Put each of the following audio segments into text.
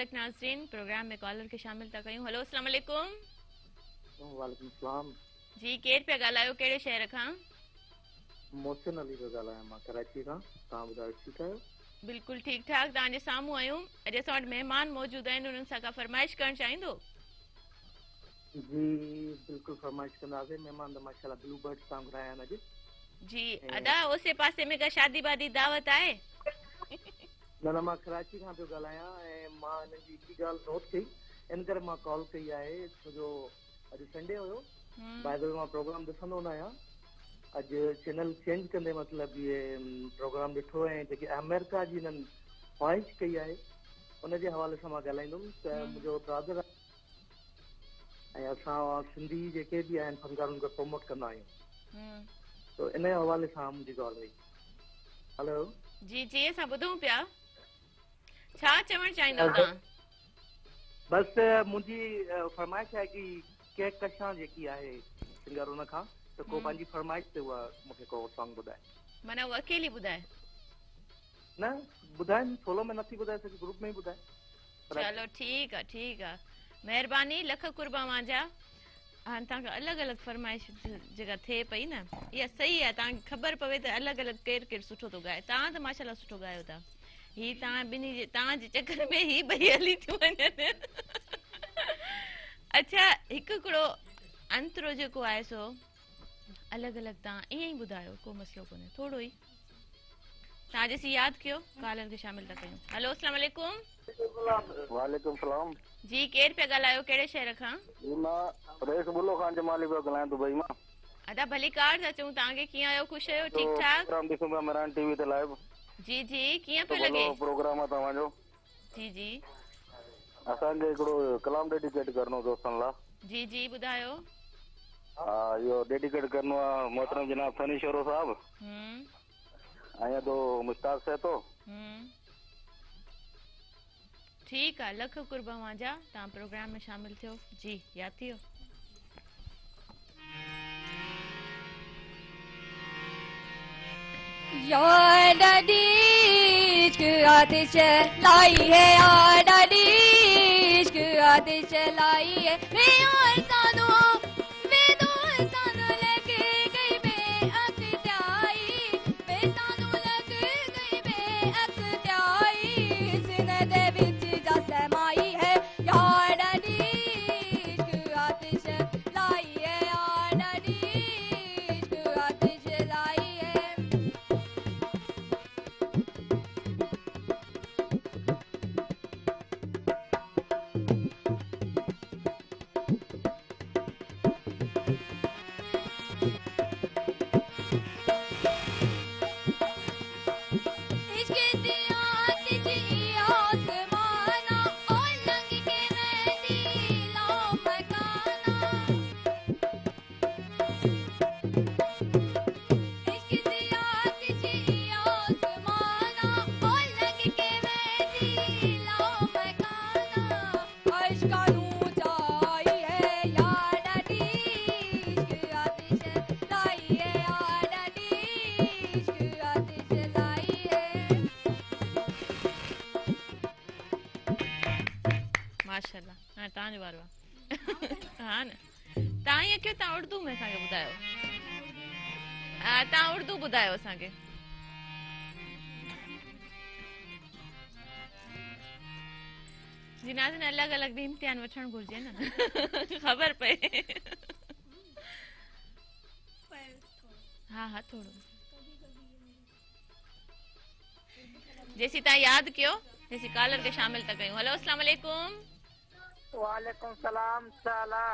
Back नाज़रीन, programme में collar के शामिल था कयूं। हेलो अस्सलाम वालेकुम। वालेकुम सलाम जी, केर पे ॻाल्हायो, कहिड़े शहर खां? मोहसिन अली पियो ॻाल्हायां मां कराची खां। तव्हां ॿुधायो ठीकु आहियो? बिल्कुलु ठीकु ठाक, तव्हांजे साम्हूं आहियूं। अॼु असां वटि महिमान मौजूदु आहिनि, उन्हनि सां का फरमाइश करणु चाहींदो? जी बिल्कुलु फरमाइश कंदासीं। महिमान त माशाल्लाह ब्लू बर्ड्स तां घुराया आहिनि अॼु। जी अदा, ओसे पासे में का शादी वादी दावत आहे? न मां कराची खां पियो ॻाल्हायां ऐं मां हिननि जी हिकु ॻाल्हि नोट कई, इन करे मां कॉल कई आहे छो जो अॼु संडे हुयो। बाय द वे मां प्रोग्राम ॾिसंदो न आहियां। अॼु चैनल चेंज कंदे मतिलबु इहे प्रोग्राम ॾिठो ऐं जेकी अमेरिका जी हिननि ख्वाहिश कई आहे उनजे हवाले सां मां ॻाल्हाईंदुमि त मुंहिंजो ब्रदर ऐं असां सिंधी जेके बि आहिनि फनकार उनखे प्रमोट कंदा आहियूं, त इन हवाले सां मुंहिंजी ॻाल्हि हुई। हेलो जी जी, असां ॿुधूं पिया, छा चवणु चाहींदव तव्हां? बसि मुंहिंजी फरमाइश आहे कि केक कशां जेकी आहे सिंगर उन खां त को पंहिंजी फरमाइश ते उहा मूंखे को सॉन्ग ॿुधाए। माना उहा अकेली ॿुधाए? न ॿुधाए, सोलो में नथी ॿुधाए सघे, ग्रुप में ई ॿुधाए। चलो ठीकु आहे, ठीकु आहे, महिरबानी, लख कुर्बा मुंहिंजा। हाणे तव्हांखे अलॻि अलॻि फरमाइश जेका थिए पई न, इहा सही आहे। तव्हांखे ख़बर पवे त अलॻि अलॻि केरु केरु सुठो थो ॻाए। तव्हां त माशाल्लाह सुठो ॻायो था। ही तव्हां ॿिन्ही जे तव्हांजे चकर में ही ॿई हली थियूं वञनि। अच्छा, हिकु हिकिड़ो अंतरो जेको आहे सो अलॻि अलॻि तव्हां ईअं ई ॿुधायो, को मसइलो कोन्हे, थोरो ई तव्हां जेसी यादि कयो कॉलर खे शामिल था कयूं। हेलो अस्सलाम वालेकुम। वालेकुम सलाम जी, केरु पिया ॻाल्हायो, कहिड़े शहर खां? जी मां रेस बुलो खान जमाली पियो ॻाल्हायां दुबई मां। अदा भली कार था चऊं, तव्हांखे कीअं आहियो, ख़ुशि आहियो, ठीकु ठाक? प्रोग्राम ॾिसूं पिया मरान टीवी ते लाइव। जी जी, कीअं पियो भलो लॻे? प्रोग्राम आहे तव्हांजो। जी जी, असांखे हिकिड़ो कलाम डेडिकेट करणो दोस्तनि लाइ। जी जी, ॿुधायो। हा, इहो डेडिकेट करणो आहे मोहतरम जनाब सनी शोरो साहब ऐं तो मुश्ताक सहतो। ठीकु आहे, लख कुर्बा मुंहिंजा, तव्हां प्रोग्राम में शामिल थियो। जी, यादि थियो? यार दादी इश्क आतिश लाई है, यार दादी इश्क आतिश लाई है। मैं और सानू लग गई बेअख्तियारी, मैं सानू लग गई बेअख्तियारी, सीने दे विच जा समाई है, यार दादी इश्क आतिश लाई है, यार दादी इश्क आतिश लाई है। माशाल्लाह, हाणे तव्हांजो वारो आहे। हा न, तव्हां ईअं कयो, तव्हां उर्दू में असांखे ॿुधायो। हा, तव्हां उर्दू ॿुधायो असांखे। जी नाज़िन, अलॻि अलॻि बि इम्तिहान वठणु घुरिजे न, ख़बर पए। हा हा, थोरो जेसी तव्हां यादि कयो तेसी कॉलर खे शामिल था कयूं। हेलो अस्सलाम वालेकुम। वालेकुम सलाम साला।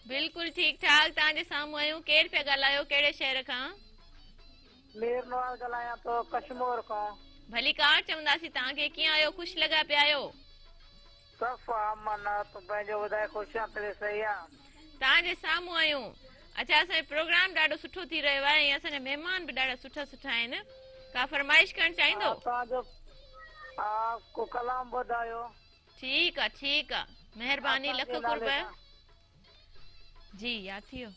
बिल्कुलु ठीकु ठाक, तव्हांजे साम्हूं आहियूं। केरु पिया ॻाल्हायो, कहिड़े शहर खां? मीर नवाज़ ॻाल्हायां थो कश्मीर खां। भली कार चवंदासीं तव्हांखे। कीअं आहियो, ख़ुशि लॻा पिया आहियो? सफ़ा अमन, तूं पंहिंजो ॿुधाए, ख़ुशियां तॾहिं सही आहे। तव्हांजे साम्हूं आहियूं। अच्छा, असांजो प्रोग्राम ॾाढो सुठो थी रहियो आहे ऐं असांजा महिमान बि ॾाढा सुठा सुठा आहिनि। का फरमाइश करणु चाहींदो? तव्हांजो को कलाम ॿुधायो। ठीकु आहे, ठीकु आहे, महिरबानी, लख कुर्ब। जी, यादि थी वियो?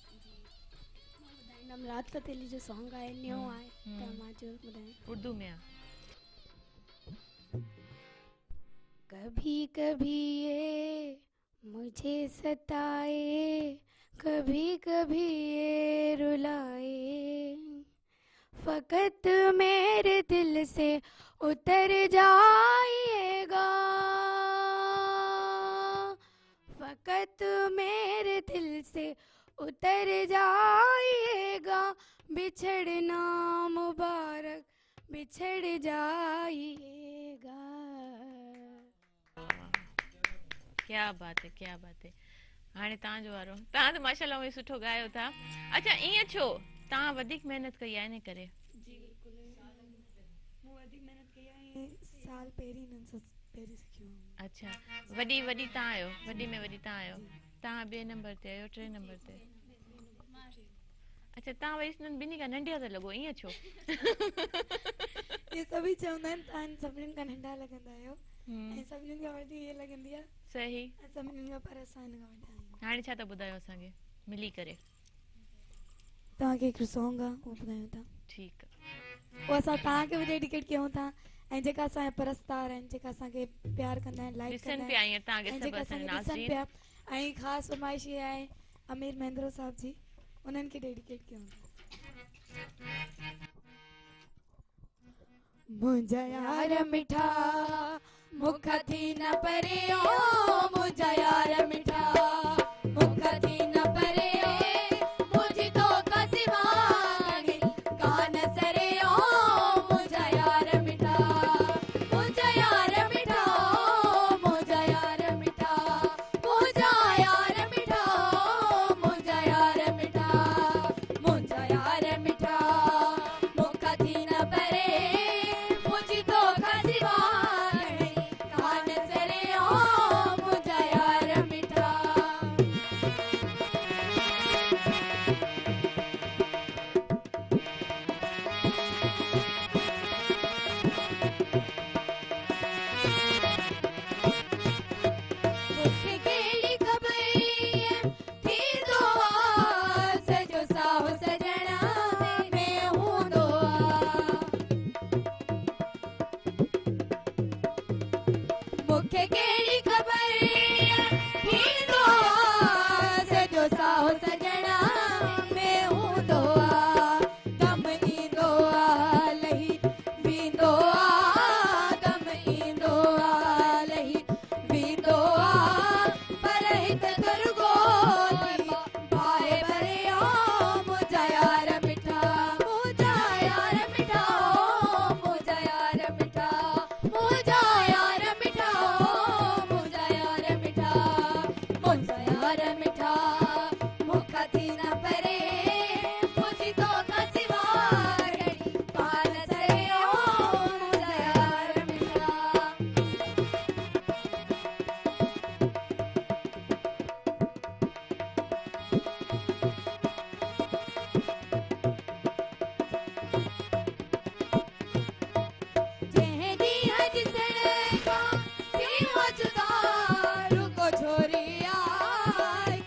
राहत फ़तेह अली जो सॉन्ग आहे, न्यो आहे, त मां जो ॿुधायां। उर्दू में आहे। कभी कभी ये मुझे सताए, कभी कभी ये रुलाए, फकत मेरे दिल से उतर जाइएगा, फकत मेरे दिल से उतर जाइएगा, बिछड़ना मुबारक बिछड़ जाइएगा। क्या बात है, क्या बात है। हाणे तव्हांजो वारो। तव्हां त माशाल्लाह में सुठो ॻायो था। अच्छा ईअं छो तव्हां वधीक महिनत कई आहे इन करे? जी बिल्कुल, मूं वधीक मेहनत कई आहे, साल पहिरीं पहिरीं सिखियो। अच्छा, वॾी तव्हां आहियो, वॾी में वॾी तव्हां आहियो। तव्हां ॿिए नंबर ते आहियो, टे नंबर ते? अच्छा, तव्हां वरी ॿिन्ही खां नंढिया था लॻो, ईअं छो? ये सभी चवंदा आहिनि तव्हां सभिनीनि खां नंढा लॻंदा आहियो ऐं सभिनीनि खां वॾी ये लॻंदी आहे। सही। सभिनीनि खां पर असां हिन खां वॾा आहियूं। हाणे छा था ॿुधायो असांखे मिली करे? तव्हांखे हिकिड़ो सॉन्ग आहे उहो ॿुधायूं था। ठीकु आहे। उहो असां तव्हांखे बि डेडिकेट कयूं था ऐं जेका असांजा परस्तार आहिनि, जेका असांखे प्यार कंदा आहिनि, लाइक कंदा आहिनि ऐं जेका असांखे ॾिसनि पिया, ऐं ख़ासि फरमाइश इहा आहे अमीर महेंद्रो साहब जी, उन्हनि खे डेडिकेट कयूं था। मुंहिंजा यार मिठा मुख थी न परियो, मुंहिंजा यार मिठा मुख थी न परियो, मुझी तो कसिवाणी कान सरियो, मुंहिंजा यार मिठा, मुंहिंजा यार मिठा, मुंहिंजा यार मिठा, मुंहिंजा यार मिठा, मुंहिंजा यार मिठा, मुंहिंजा यार मिठा मुख थी न परे, मुझी तो कसिवाणी कान सरियो, मुंहिंजा यार मिठा। मूंखे कहिड़ी ख़बर थी तो सजो साहो सजणा में हूंदो मूंखे कहिड़ी ख़बर थी तो सजो साहो सजणा में हूंदो दम ईंदो लही वेंदो, दम ईंदो लही वेंदो, पर हित दुर्गो बाहे भरियो, मुंहिंजा यार मिठा, मुंहिंजा यार मिठा, मुंहिंजा यार मिठा, मुंहिंजा यार मिठा, मुंहिंजा यार मिठा, मुंहिंजा यार मिठा मुख थी न परे, मुझी तो कसिवाणी कान सरियो, मुंहिंजा यार मिठा। जंहिं ॾींहुं ॾिसण खां थियो जुदा, रुगो छोरी आई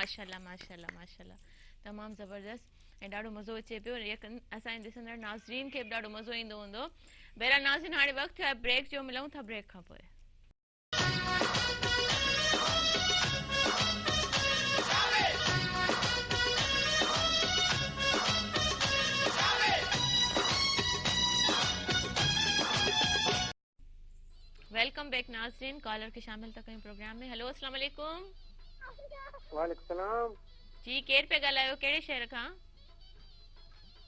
माशाल्लाह माशाल्लाह माशाल्लाह तमामु ज़बरदस्त ऐं ॾाढो मज़ो अचे पियो असांजे ॾिसंदड़ नाज़रीन खे बि ॾाढो मज़ो ईंदो हूंदो बहरहाल नाज़रीन हाणे वक़्तु आहे ब्रेक जो मिलूं था ब्रेक खां पोइ वेलकम बैक नाज़रीन कॉलर के शामिल था कयूं प्रोग्राम में हेलो अस्सलाम वालेकुम वालेकुम सलाम जी केर पे ॻाल्हायो कहिड़े शहर खां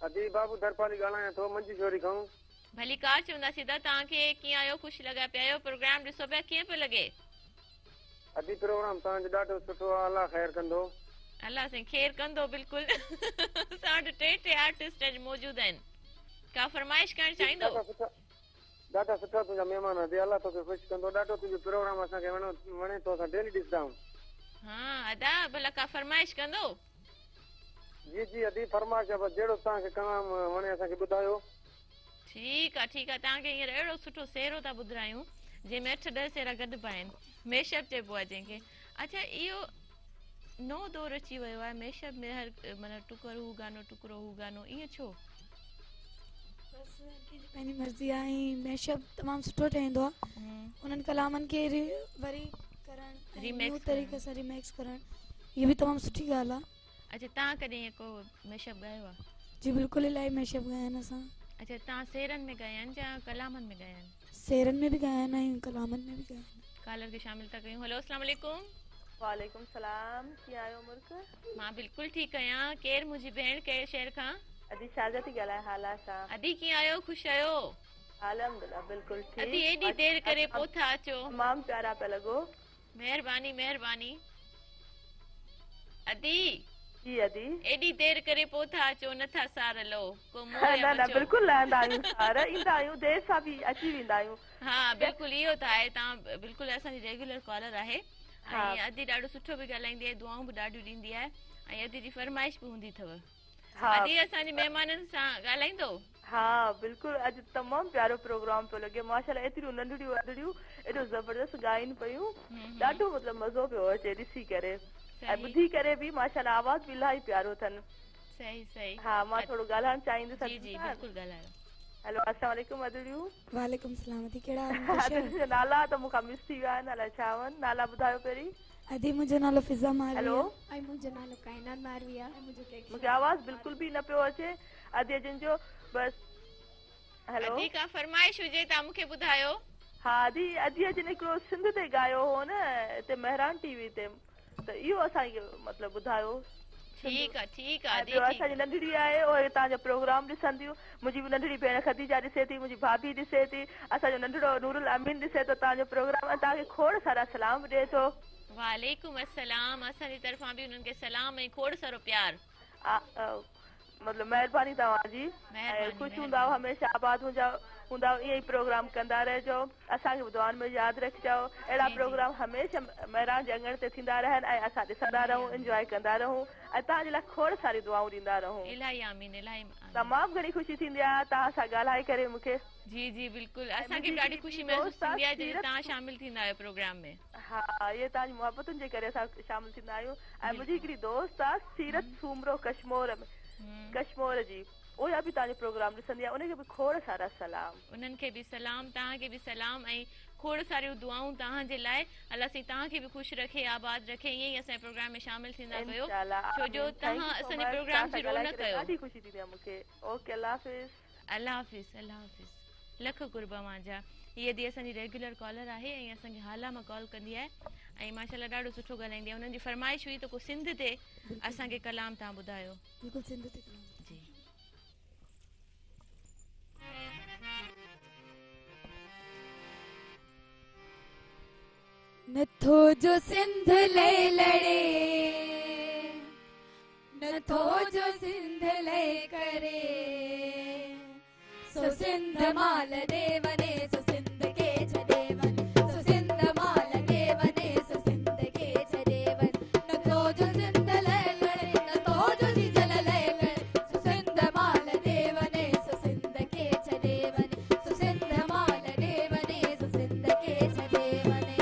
अदी बाबू दरपाली ॻाल्हायां थो मंजी छोरी खां भली कार चवंदासीं त तव्हांखे कीअं आयो ख़ुशि लॻा पिया आहियो प्रोग्राम ॾिसो पिया कीअं पियो लॻे अदी प्रोग्राम तव्हांजो ॾाढो सुठो आहे अलाह ख़ैर कंदो अलाह साईं ख़ैर कंदो बिल्कुलु असां वटि टे आर्टिस्ट अॼु मौजूदु आहिनि का फरमाइश करणु चाहींदो ॾाढा सुठा तुंहिंजा महिमान अदी अलाह तोखे ख़ुशि कंदो ॾाढो तुंहिंजो प्रोग्राम असांखे वणे थो असां डेली ॾिसंदा आहियूं हाँ अदा भला का फरमाइश कंदो जी जी अदी फरमाइश आहे जहिड़ो तव्हांखे कलाम वणे असांखे ॿुधायो ठीकु आहे तव्हांखे हींअर अहिड़ो सुठो सेरो था ॿुधायूं जंहिंमें 8-10 सेरा गॾु पाइनि मेशअप चइबो आहे जंहिंखे अच्छा इहो नओं दौर अची वियो आहे मेशअप में हर माना टुकड़ो हू गानो ईअं छो पंहिंजी मर्ज़ी आहे ऐं मेशअप तमामु सुठो ठहंदो आहे उन्हनि कलामनि खे वरी करणु न्यू तरीक़े सां रिमेक्स करणु इहा बि तमामु सुठी ॻाल्हि आहे अच्छा तव्हां कॾहिं को मेशअप ॻायो आहे जी बिल्कुलु इलाही मेशअप ॻाया आहिनि असां अच्छा तव्हां सेरनि में ॻाया आहिनि या कलामनि में ॻाया आहिनि सेरनि में बि ॻाया आहिनि ऐं कलामनि में बि ॻाया आहिनि कॉलर खे शामिल था कयूं हेलो अस्सलाम वालेकुम वालेकुम सलाम कीअं आहियो मुल्क मां बिल्कुलु ठीकु आहियां केरु मुंहिंजी भेण कहिड़े शहर खां अदी शारदा थी ॻाल्हायां हाला सां अदी कीअं आहियो ख़ुशि आहियो अल्हम्दुलिल्लाह बिल्कुलु ठीकु अदी एॾी देरि करे पोइ था अचो तमामु प्यारा पिया लॻो महिरबानी महिरबानी अदी जी अदी एॾी देरि करे पोइ था अचो नथा सार लो को न न बिल्कुलु लहंदा आहियूं सार ईंदा आहियूं देरि सां बि अची वेंदा आहियूं हा बिल्कुलु इहो त आहे तव्हां बिल्कुलु असांजी रेगुलर कॉलर आहे ऐं अदी ॾाढो सुठो बि ॻाल्हाईंदी आहे दुआऊं बि ॾाढियूं ॾींदी आहे ऐं अदी जी फरमाइश बि हूंदी अथव अदी असांजे महिमाननि सां ॻाल्हाईंदो हा बिल्कुलु अॼु तमामु प्यारो प्रोग्राम पियो लॻे माशाल्लाह एतिरियूं नंढड़ियूं वॾड़ियूं एॾो ज़बरदस्त ॻाइनि पियूं ॾाढो मतिलबु मज़ो पियो अचे ॾिसी करे ऐं ॿुधी करे बि माशाल्लाह आवाज़ बि इलाही प्यारो अथनि सही सही हा मां थोरो ॻाल्हाइणु चाहींदसि जी जी बिल्कुलु ॻाल्हायो हेलो अस्सलाम वालेकुम वॾड़ियूं वालेकुम सलाम अदी कहिड़ा नाला त मूंखां मिस थी विया आहिनि अलाए छा आहिनि नाला ॿुधायो पहिरीं अदी मुंहिंजो नालो फिज़ा मारवी हेलो ऐं मुंहिंजो नालो काइनात मारवी आहे ऐं मूंखे आवाज़ बिल्कुलु बि न पियो अचे अदी जिन जो बसि हेलो अदी का फरमाइश हुजे तव्हां मूंखे ॿुधायो हा अदी जिन हिकिड़ो सिंध ते ॻायो हो न हिते मेहरान टीवी ते त इहो असांखे मतिलबु ॿुधायो ठीकु आहे ॿियो असांजी नंढड़ी आहे उहे तव्हांजो प्रोग्राम ॾिसंदियूं मुंहिंजी बि नंढड़ी भेण खदीजा ॾिसे थी मुंहिंजी भाभी ॾिसे थी असांजो नंढड़ो नूरुल अमीन ॾिसे थो तव्हांजो प्रोग्राम तव्हांखे खोड़ सारा सलाम ॾिए थो वालेकुम अस्सलाम असांजी तरफ़ां बि उन्हनि खे सलाम ऐं खोड़ सारो प्यार मतिलबु महिरबानी तव्हांजी ख़ुशि हूंदा हमेशह आबाद हूंदा ईअं ई प्रोग्राम कंदा रहिजो असांखे बि दुआनि में यादि रखिजो अहिड़ा प्रोग्राम हमेशह महिरान जे अंगण ते थींदा रहनि ऐं असां ॾिसंदा रहूं इंजॉय कंदा रहूं ऐं तव्हांजे लाइ खोड़ सारी दुआऊं ॾींदा रहूं तमामु घणी ख़ुशी थींदी आहे तव्हां सां ॻाल्हाए करे मूंखे जी जी बिल्कुलु असांखे बि ॾाढी ख़ुशी महसूस थींदी आहे जॾहिं तव्हां शामिल थींदा आहियो प्रोग्राम में हा इहे तव्हांजी मुहबतुनि जे करे असां शामिल थींदा आहियूं ऐं मुंहिंजी हिकिड़ी दोस्त आहे सीरत सूमरो कश्मीर जी उहा बि तव्हांजो प्रोग्राम ॾिसंदी आहे उनखे बि खोड़ सारा सलाम उन्हनि खे बि सलाम तव्हांखे बि सलाम ऐं खोड़ सारियूं दुआऊं तव्हांजे लाइ अलाह साईं तव्हांखे बि ख़ुशि रखे आबाद रखे ईअं ई असांजे प्रोग्राम में शामिल थींदा कयो छो जो तव्हां असांजे प्रोग्राम जी रौनक कयो ॾाढी ख़ुशी थींदी आहे मूंखे ओके अल्लाह हाफ़िज़ लख कुर्बा मुंहिंजा हीअ दी असांजी रेगुलर कॉलर आहे ऐं असांखे हाला मां कॉल कंदी आहे ऐं माशाल्लाह ॾाढो सुठो ॻाल्हाईंदी आहे उन्हनि जी फरमाइश हुई त को सिंध ते असांखे कलाम तव्हां ॿुधायो बिल्कुलु सिंध ते जी नथो जो सिंध ले लड़े नथो जो सिंध ले करे सो सिंध माल दे वने सो सिंध के छड़े वन सो सिंध माल दे वने सो सिंध के छड़े वन नथो जो सिंध ले लड़े नथो जो सिंध ले लड़े सो सिंध माल दे वने सो सिंध के छड़े वन सो सिंध माल दे वने सो सिंध के छड़े वने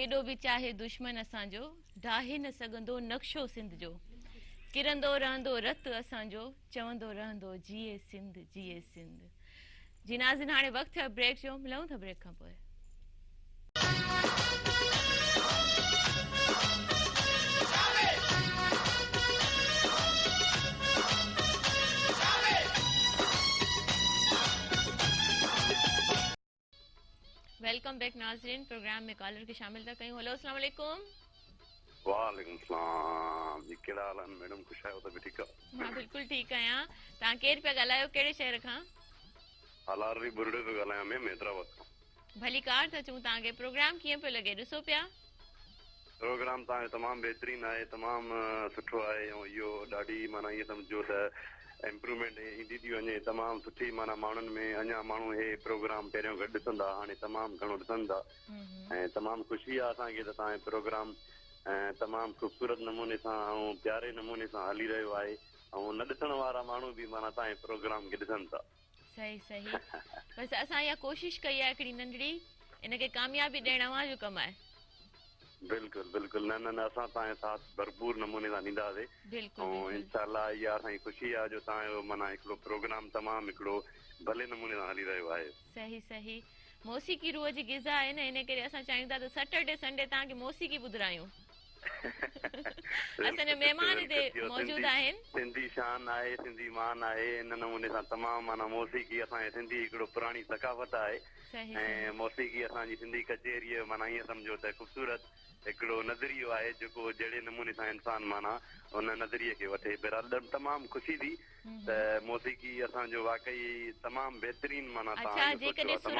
केॾो बि चाहे दुश्मन असांजो ढाहे न सघंदो नक्शो सिंध जो किरंदो रहंदो रत असांजो चवंदो रहंदो जिए सिंध जिए सिंध। जी नाज़रीन हाणे वक़्तु थियो ब्रेक जो मिलूं था ब्रेक खां पोइ। वेलकम बैक नाज़रीन प्रोग्राम में कॉलर के शामिल था कयूं। हेलो अस्सलाम वालेकुम। वालेकुम सलाम जी कहिड़ा हाल आहिनि मैडम ख़ुशि आहियो त बि ठीकु आहे? मां बिल्कुलु ठीकु आहियां। तव्हां केरु पिया ॻाल्हायो कहिड़े शहर खां? हलारी बुरड़े पियो ॻाल्हायां मैं हैदराबाद खां। भली कार था चऊं तव्हांखे प्रोग्राम कीअं पियो लॻे ॾिसो पिया? प्रोग्राम तव्हांजो तमामु बहितरीनु आहे तमामु सुठो आहे ऐं इहो ॾाढी माना ईअं सम्झो त इम्प्रूवमेंट ईंदी थी वञे तमामु सुठी माना माण्हुनि में अञा माण्हू हे प्रोग्राम पहिरियों घटि ॾिसंदा हाणे तमामु घणो ॾिसनि था ऐं तमामु ख़ुशी आहे असांखे त तव्हांजो प्रोग्राम तमामु ख़ूबसूरत नमूने सां ऐं प्यारे नमूने सां हली रहियो आहे ऐं न ॾिसण वारा माण्हू बि माना तव्हांजे प्रोग्राम खे ॾिसनि था। सही सही बसि असां इहा कोशिशि कई आहे हिकिड़ी नंढड़ी इनखे कामयाबी ॾियण वारो कमु आहे। बिल्कुलु बिल्कुलु न न न असां तव्हांजो साथ भरपूर नमूने सां ॾींदासीं ऐं इंशाअल्लाह इहा असांजी ख़ुशी आहे जो तव्हांजो माना हिकिड़ो प्रोग्राम तमामु हिकिड़ो भले नमूने सां हली रहियो आहे। सही सही मौसीक़ी रूह जी ग़िज़ा आहे न इन करे असां चाहियूं था त सैटरडे संडे तव्हांखे मौसीक़ी ॿुधायूं। असांजा महिमान हिते मौजूदु आहिनि। सिंधी शान आहे सिंधी मान आहे इन नमूने सां तमामु माना मौसीक़ी असांजे सिंधी हिकिड़ो पुराणी सकाफ़त आहे ऐं मौसीक़ी असांजी सिंधी कचेरीअ माना ईअं सम्झो त ख़ूबसूरत हिकिड़ो नज़रियो आहे जेको जहिड़े नमूने सां इंसान माना उन नज़रिए खे वठे। बहरहाल तमामु ख़ुशी थी त मौसीक़ी असांजो वाकई तमामु बहितरीनु माना जेकॾहिं सुर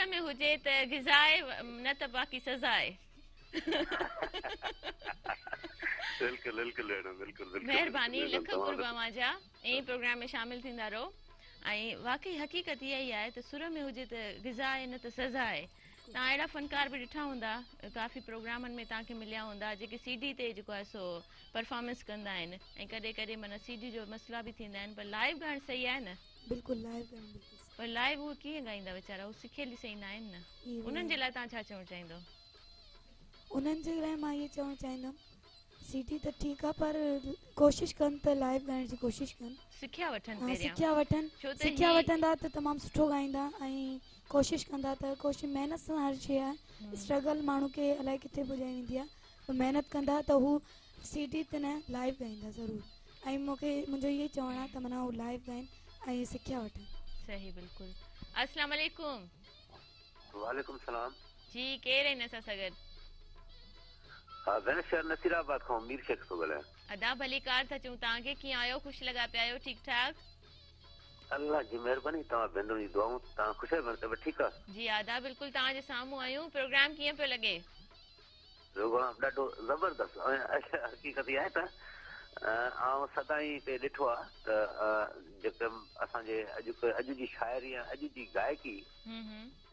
में हुजे त ग़िज़ाए न त बाक़ी सज़ा आहे। बिल्कुलु बिल्कुलु बिल्कुलु महिरबानी लख कुर्बान जा ऐं प्रोग्राम में शामिल थींदा रहो ऐं वाकई हक़ीक़त इहा ई आहे त सुर में हुजे त ग़िज़ा आहे न त सज़ा आहे। तव्हां अहिड़ा फनकार बि ॾिठा हूंदा काफ़ी प्रोग्रामनि में तव्हांखे मिलिया हूंदा जेके सीडी ते जेको आहे सो परफॉर्मेंस कंदा आहिनि ऐं कॾहिं कॾहिं माना सीडी जो मसइला बि थींदा आहिनि पर लाइव ॻाइणु सही आहे न? बिल्कुलु लाइव ॻाइणु पर लाइव उहे कीअं ॻाईंदा वीचारा उहे सिखियल सही न आहिनि न उन्हनि जे लाइ तव्हां छा चवणु चाहींदो? उन्हनि जे लाइ मां इहे चवणु चाहींदमि सीडी त ठीकु आहे पर कोशिशि कनि त लाइव ॻाइण जी कोशिशि कनि सिखिया वठनि सिखिया वठंदा त तमामु सुठो ॻाईंदा ऐं कोशिशि कंदा त कोशिशि महिनत सां हर शइ आहे स्ट्रगल माण्हू खे अलाए किथे पुॼाई वेंदी आहे पर महिनत कंदा त हू सीडी ते न लाइव ॻाईंदा ज़रूरु ऐं मूंखे मुंहिंजो इहो ई चवणु आहे त माना हू लाइव ॻाइनि ऐं सिखिया वठनि। सही बिल्कुलु। अस्सलाम वालेकुम। वालेकुम सलाम जी केरु आहिनि असां सां गॾु? शहर नसीराबाद खां मीर शेख थो ॻाल्हायां। अदा भली कार था चऊं तव्हांखे कीअं आहियो ख़ुशि लॻा पिया आहियो ठीकु ठाक? अल्लाह जी महिरबानी तव्हां भेनरुनि जी दुआऊं तव्हां ख़ुशि आहियो तबियत ठीकु आहे? जी आदा बिल्कुलु तव्हांजे साम्हूं आहियूं। प्रोग्राम कीअं पियो लॻे? प्रोग्राम ॾाढो ज़बरदस्त हक़ीक़त इहा आहे त आउं सदाईं हिते ॾिठो आहे त जेके असांजे अॼु जी शाइरी ऐं अॼु जी गायकी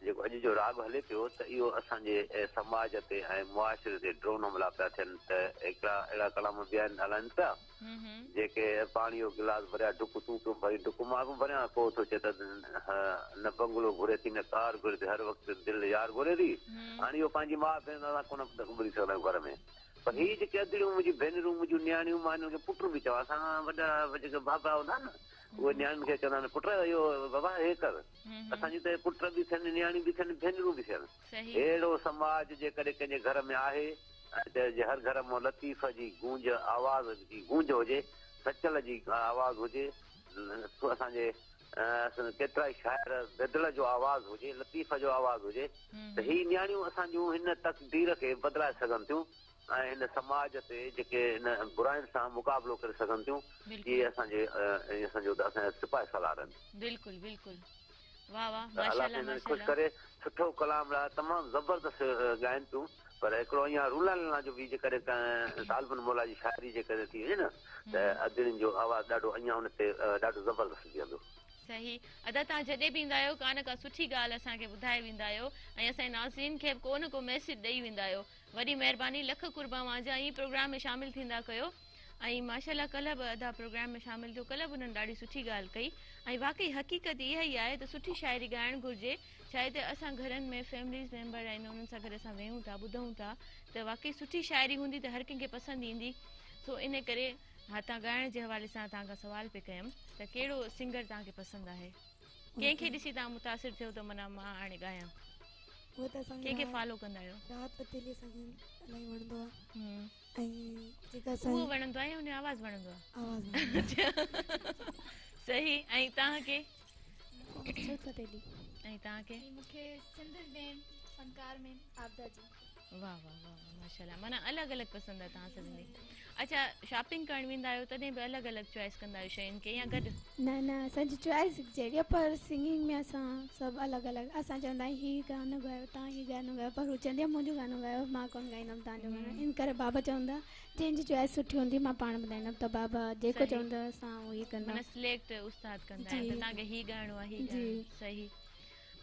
जेको अॼु जो राग हले पियो त इहो असांजे समाज ते ऐं मुआशिरे ते ड्रोन हमला पिया थियनि त हिकिड़ा अहिड़ा कलाम ॿिया हलनि पिया जेके पाणी जो गिलास भरिया डुक तूं पियो भरी डुक मां बि भरियां पोइ थो चए त न बंगलो घुरे थी न कार घुरे थी हर वक़्तु दिलि यार घुरे थी हाणे इहो पंहिंजी माउ भेण सां कोन ॿुधी सघंदा आहियूं घर में पर हीअ जेके अदड़ियूं मुंहिंजी भेनरूं मुंहिंजियूं नियाणियूं मां हिननि खे पुट बि चवां असां वॾा जेके बाबा हूंदा न उहे नियाणियुनि खे चवंदा आहिनि पुट इहो बाबा हे कर असांजी त पुट बि थियनि नियाणियूं बि थियनि भेनरूं बि थियनि। अहिड़ो समाज जेकॾहिं कंहिंजे घर में आहे ऐं हर घर में लतीफ़ जी गूंज आवाज़ जी गूंज हुजे सचल जी आवाज़ हुजे असांजे केतिरा ई शाइर बेदल जो आवाज़ हुजे लतीफ़ जो आवाज़ हुजे त ही नियाणियूं असांजूं हिन तक़दीर खे बदिलाए सघनि थियूं ऐं हिन समाज ते जेके हिन बुराइनि सां मुक़ाबिलो करे सघनि थियूं इहे असांजे असांजा सिपाही सलार आहिनि। बिल्कुलु बिल्कुलु वाह वाह अलाह हिननि ख़ुशि करे सुठो कलाम लाइ तमामु ज़बरदस्त ॻाइनि थियूं पर हिकिड़ो ईअं रूलाला जो बि जेकॾहिं सालबन मौला जी शाइरी जेकॾहिं थी वञे न त अदड़ियुनि जो आवाज़ु ॾाढो अञा हुन ते ॾाढो ज़बरदस्त बीहंदो। सही अदा तव्हां जॾहिं बि ईंदा आहियो का न का सुठी ॻाल्हि असांखे ॿुधाए वेंदा आहियो ऐं असांजे नाज़रीन खे को न को मैसेज ॾेई वेंदा आहियो। वॾी महिरबानी लख कुर्बान जा ई प्रोग्राम में शामिल थींदा कयो ऐं माशाल्लाह कल्ह बि अदा प्रोग्राम में शामिल थियो कल्ह बि उन्हनि ॾाढी सुठी ॻाल्हि कई ऐं वाकई हक़ीक़त इहा ई आहे त सुठी शाइरी ॻाइणु घुरिजे छाहे त असां घरनि में फैमिलीज़ मेंबर आहिनि उन्हनि सां गॾु असां वेहूं था ॿुधूं था त वाकई सुठी शाइरी हूंदी त हर कंहिंखे पसंदि ईंदी सो इन करे हा तव्हां ॻाइण जे हवाले सां तव्हां खां सवाल पिए कयमि त कहिड़ो सिंगर तव्हांखे पसंदि आहे कंहिंखे ॾिसी तव्हां मुतासिर थियो त माना मां हाणे ॻायां वो त कंहिंखे फॉलो कंदा आहियो राहत पतीली असांखे इलाही वणंदो आहे ऐं जेका उहो वणंदो आहे हुन आवाज़ वणंदो आहे आवाज़ सही ऐं तव्हांखे राहत पतीली ऐं तव्हांखे मूंखे सिंधी में फनकार में आबदा जी वाह वाह वाह माशाल्लाह माना अलॻि अलॻि पसंदि आहे तव्हां सभिनी अच्छा शॉपिंग करणु वेंदा आहियो तॾहिं बि अलॻि अलॻि चॉइस कंदा आहियो शयुनि खे या गॾु न असांजी चॉइस जहिड़ी आहे पर सिंगिंग में असां सभु अलॻि अलॻि असां चवंदा आहियूं हीउ गानो ॻायो तव्हां हीउ गानो ॻायो पर हू चवंदी आहे मुंहिंजो गानो ॻायो मां कोन ॻाईंदमि तव्हांजो गानो इन करे बाबा चवंदा जंहिंजी चॉइस सुठी हूंदी मां पाण ॿुधाईंदमि त बाबा जेको चवंदा असां उहो ई कंदा सिलेक्ट उस्ताद कंदा आहिनि त तव्हांखे हीउ ॻाइणो आहे हीउ ॻाइणो सही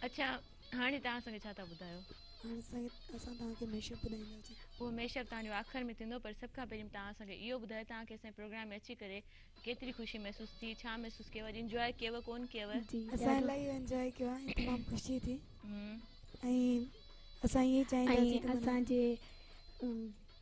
अच्छा हाणे तव्हां असांखे छा था ॿुधायो असां तव्हांखे मेशअप ॿुधाईंदासीं उहो मेशअप तव्हांजो आख़िर में थींदो पर सभ खां पहिरीं तव्हां असांखे इहो ॿुधायो तव्हांखे असांजे प्रोग्राम में अची करे केतिरी ख़ुशी महसूसु थी छा महसूसु कयव इंजॉय कयव कोन कयव असां इलाही इंजॉय कयो आहे तमामु ख़ुशी थी ऐं असां ईअं चाहींदासीं असांजे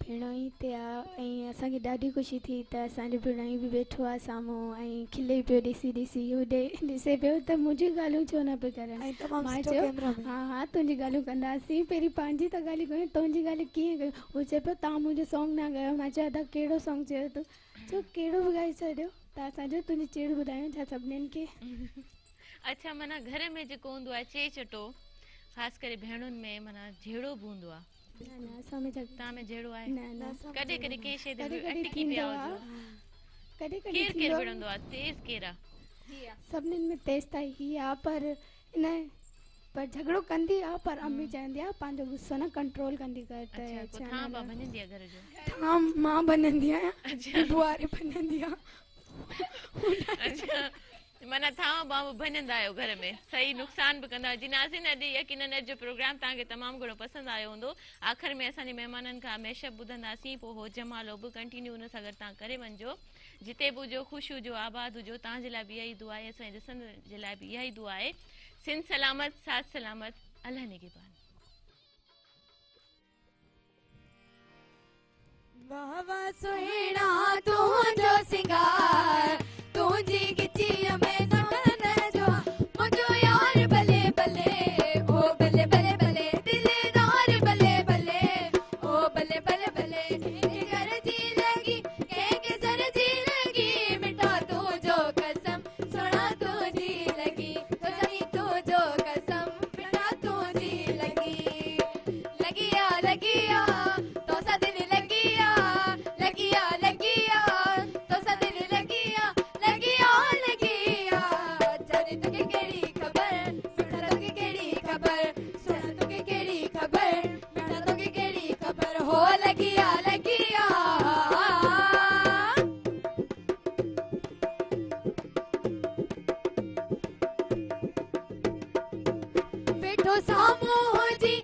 भेणोई ते आहे ऐं असांखे ॾाढी ख़ुशी थी त असांजो भेणोई बि वेठो आहे साम्हूं ऐं खिले पियो ॾिसी होॾे ॾिसे पियो त मुंहिंजी ॻाल्हियूं छो न पियो करनि मां चयो हा तुंहिंजी ॻाल्हियूं कंदासीं पहिरीं पंहिंजी त ॻाल्हियूं कयूं तुंहिंजी ॻाल्हि कीअं कयूं हू चए पियो तव्हां मुंहिंजो सॉन्ग न ॻायो मां चयो त कहिड़ो सॉन्ग चयो तूं चयो कहिड़ो बि ॻाए छॾियो त असांजो तुंहिंजी चिड़ ॿुधायूं छा सभिनीनि खे अच्छा माना घर में जेको हूंदो आहे चे चटो ख़ासि करे भेणुनि में माना जहिड़ो बि हूंदो आहे तव्हां में जहिड़ो आहे कॾहिं कॾहिं कंहिं शइ ते अटकी पिया हुजो केरु केरु विढ़ंदो आहे तेज़ केरु आहे सभिनीनि में तेज़ त ही आहे पर झगड़ो कंदी आहे पर अम्मी चवंदी आहे पंहिंजो गुस्सो न कंट्रोल कंदी कर त भञंदी आहे घर जो हाँ मां भञंदी आहियां बुआरी भञंदी आहे माना थांव बांव भञंदा आहियो घर में सही नुक़सान बि कंदा आहियो जी नाज़रीन अॼु यकीनन अॼु जो प्रोग्राम तव्हांखे तमामु घणो पसंदि आयो हूंदो आख़िर में असांजे महिमाननि खां मेशअप ॿुधंदासीं पोइ हो जमालो बि कंटिन्यू हुन सां गॾु तव्हां करे वञिजो जिते बि हुजो ख़ुशि हुजो आबाद हुजो तव्हांजे लाइ बि इहा ई दुआ आहे असांजे ॾिसण जे लाइ बि इहा ई दुआ आहे सिंध सलामत साथ सलामत अल्लाह निगहबान वाह वाह सुहिणा तुंहिंजो सिंगार तुंहिंजी गिचीअ में सटन जो मुंहिंजो यार भले भले ओ भले भले भले दिलदार भले भले ओ भले भले भले कंहिंखे घर जी लॻी कंहिंखे सर जी लॻी मिठा तुंहिंजो कसम सुहिणा तुंहिंजी लॻी तुंहिंजो कसम मिठा तुंहिंजी लॻी लॻी आ तोसां दिलि सामो जी